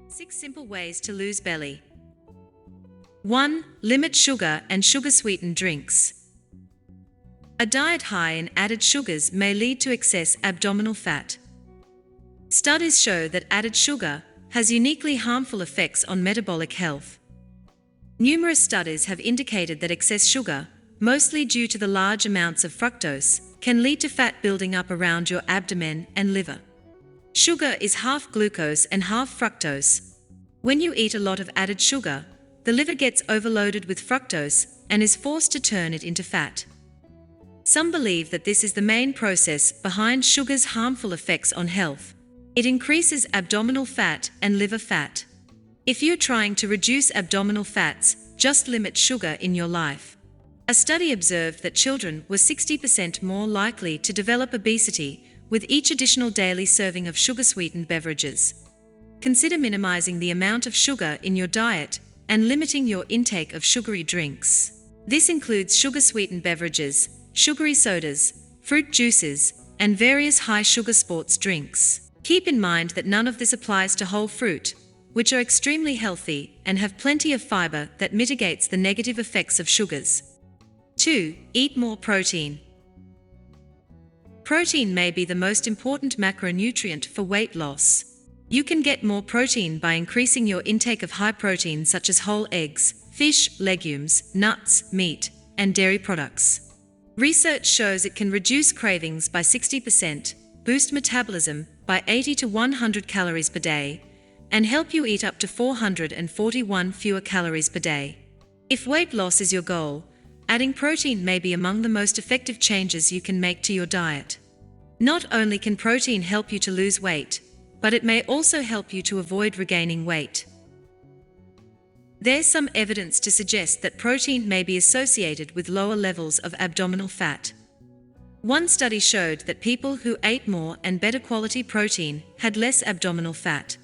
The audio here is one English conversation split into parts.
6 simple ways to lose belly. 1. Limit sugar and sugar-sweetened drinks. A diet high in added sugars may lead to excess abdominal fat. Studies show that added sugar has uniquely harmful effects on metabolic health. Numerous studies have indicated that excess sugar, mostly due to the large amounts of fructose, can lead to fat building up around your abdomen and liver. Sugar is half glucose and half fructose. When you eat a lot of added sugar, the liver gets overloaded with fructose and is forced to turn it into fat. Some believe that this is the main process behind sugar's harmful effects on health. It increases abdominal fat and liver fat. If you're trying to reduce abdominal fats, just limit sugar in your life. A study observed that children were 60% more likely to develop obesity with each additional daily serving of sugar-sweetened beverages. Consider minimizing the amount of sugar in your diet and limiting your intake of sugary drinks. This includes sugar-sweetened beverages, sugary sodas, fruit juices, and various high-sugar sports drinks. Keep in mind that none of this applies to whole fruit, which are extremely healthy and have plenty of fiber that mitigates the negative effects of sugars. 2. Eat more protein. Protein may be the most important macronutrient for weight loss. You can get more protein by increasing your intake of high protein such as whole eggs, fish, legumes, nuts, meat, and dairy products. Research shows it can reduce cravings by 60%, boost metabolism by 80 to 100 calories per day, and help you eat up to 441 fewer calories per day. If weight loss is your goal, adding protein may be among the most effective changes you can make to your diet. Not only can protein help you to lose weight, but it may also help you to avoid regaining weight. There's some evidence to suggest that protein may be associated with lower levels of abdominal fat. One study showed that people who ate more and better quality protein had less abdominal fat.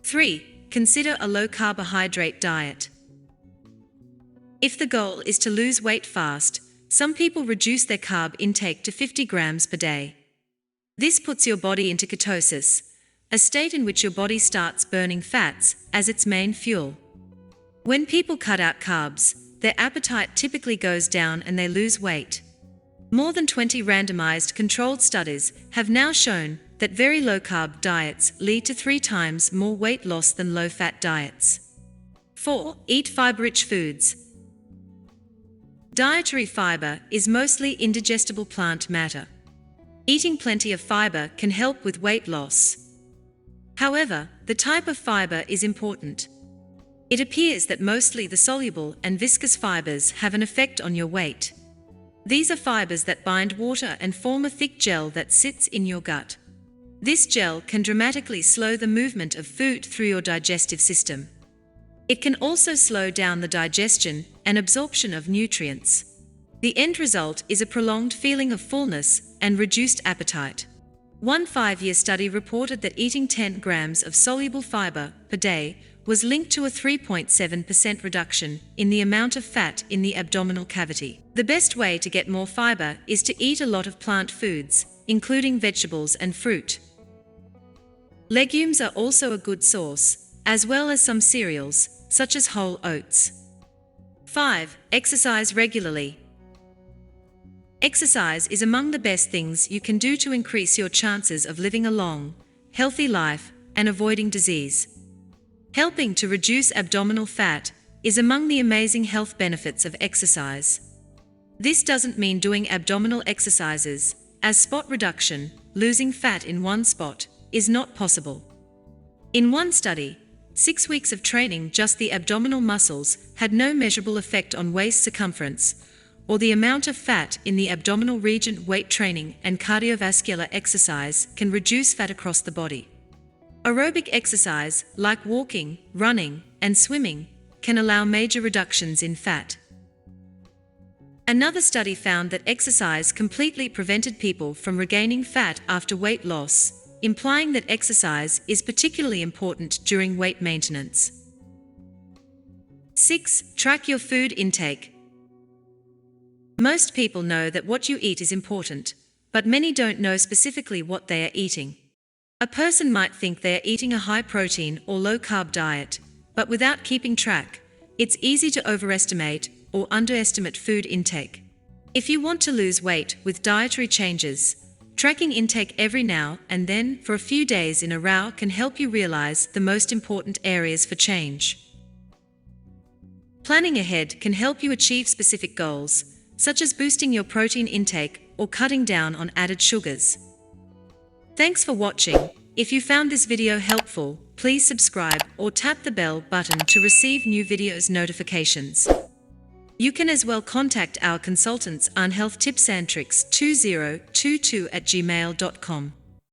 3. Consider a low-carbohydrate diet. If the goal is to lose weight fast, some people reduce their carb intake to 50 grams per day. This puts your body into ketosis, a state in which your body starts burning fats as its main fuel. When people cut out carbs, their appetite typically goes down and they lose weight. More than 20 randomized controlled studies have now shown that very low-carb diets lead to 3 times more weight loss than low-fat diets. 4. Eat fiber-rich foods. Dietary fiber is mostly indigestible plant matter. Eating plenty of fiber can help with weight loss. However, the type of fiber is important. It appears that mostly the soluble and viscous fibers have an effect on your weight. These are fibers that bind water and form a thick gel that sits in your gut. This gel can dramatically slow the movement of food through your digestive system. It can also slow down the digestion and absorption of nutrients. The end result is a prolonged feeling of fullness and reduced appetite. One 5-year study reported that eating 10 grams of soluble fiber per day was linked to a 3.7% reduction in the amount of fat in the abdominal cavity. The best way to get more fiber is to eat a lot of plant foods, including vegetables and fruit. Legumes are also a good source, as well as some cereals, such as whole oats. 5. Exercise regularly. Exercise is among the best things you can do to increase your chances of living a long, healthy life and avoiding disease. Helping to reduce abdominal fat is among the amazing health benefits of exercise. This doesn't mean doing abdominal exercises, as spot reduction, losing fat in one spot, is not possible. In one study, 6 weeks of training just the abdominal muscles had no measurable effect on waist circumference, or the amount of fat in the abdominal region. Weight training and cardiovascular exercise can reduce fat across the body. Aerobic exercise, like walking, running, and swimming, can allow major reductions in fat. Another study found that exercise completely prevented people from regaining fat after weight loss, implying that exercise is particularly important during weight maintenance. 6. Track your food intake. Most people know that what you eat is important, but many don't know specifically what they are eating. A person might think they are eating a high-protein or low-carb diet, but without keeping track, it's easy to overestimate or underestimate food intake. If you want to lose weight with dietary changes, tracking intake every now and then for a few days in a row can help you realize the most important areas for change. Planning ahead can help you achieve specific goals, such as boosting your protein intake or cutting down on added sugars. Thanks for watching. If you found this video helpful, please subscribe or tap the bell button to receive new videos notifications. You can as well contact our consultants on healthtipsandtricks2022@gmail.com.